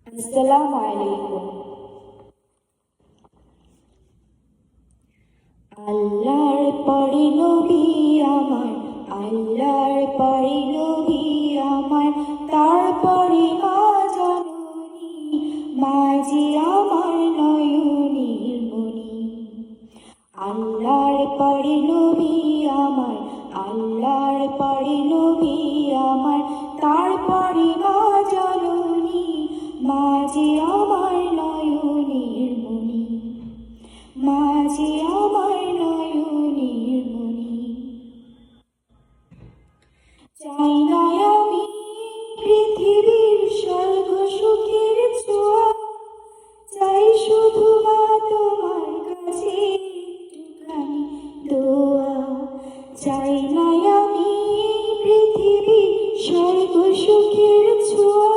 আসসালামু আলাইকুম। আল্লাহর পরে নবী আমার, আল্লাহর পরে নবী আমার, তারপরে মা জননী, মা যে আমার নয়নের মণি। আল্লাহর পরে নবী আমার, আল্লাহর পরে নবী আমার, তারপরে মা জননী, মা যে আমার নয়নের মণি, মা যে আমার নয়নের মণি। চাই না আমি পৃথিবীর স্বর্গ সুখের ছোঁয়া, চাই শুধু মা তোমার কাছে একটুখানি দোয়া। চাই না আমি পৃথিবীর স্বর্গ সুখের ছোঁয়া,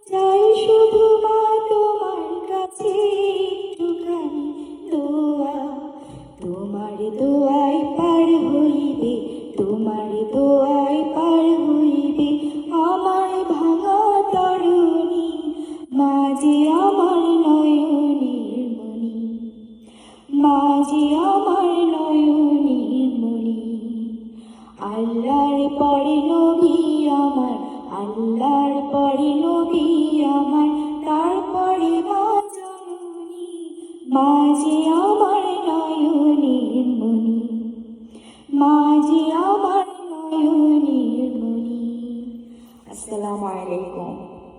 চাই শুধু মা তোমার কাছে একটুখানি দোয়া। তোমার দোয়ায় পার হইবে, তোমার দোয়ায় পার হইবে আমার ভাঙা তরুণী, মা যে আমার নয়নের মণি, মা যে আমার নয়নের মণি। আল্লাহর পরে নবী আমার, আল্লাহর পরে নবী আমার, তারপরে মা জননী, মা যে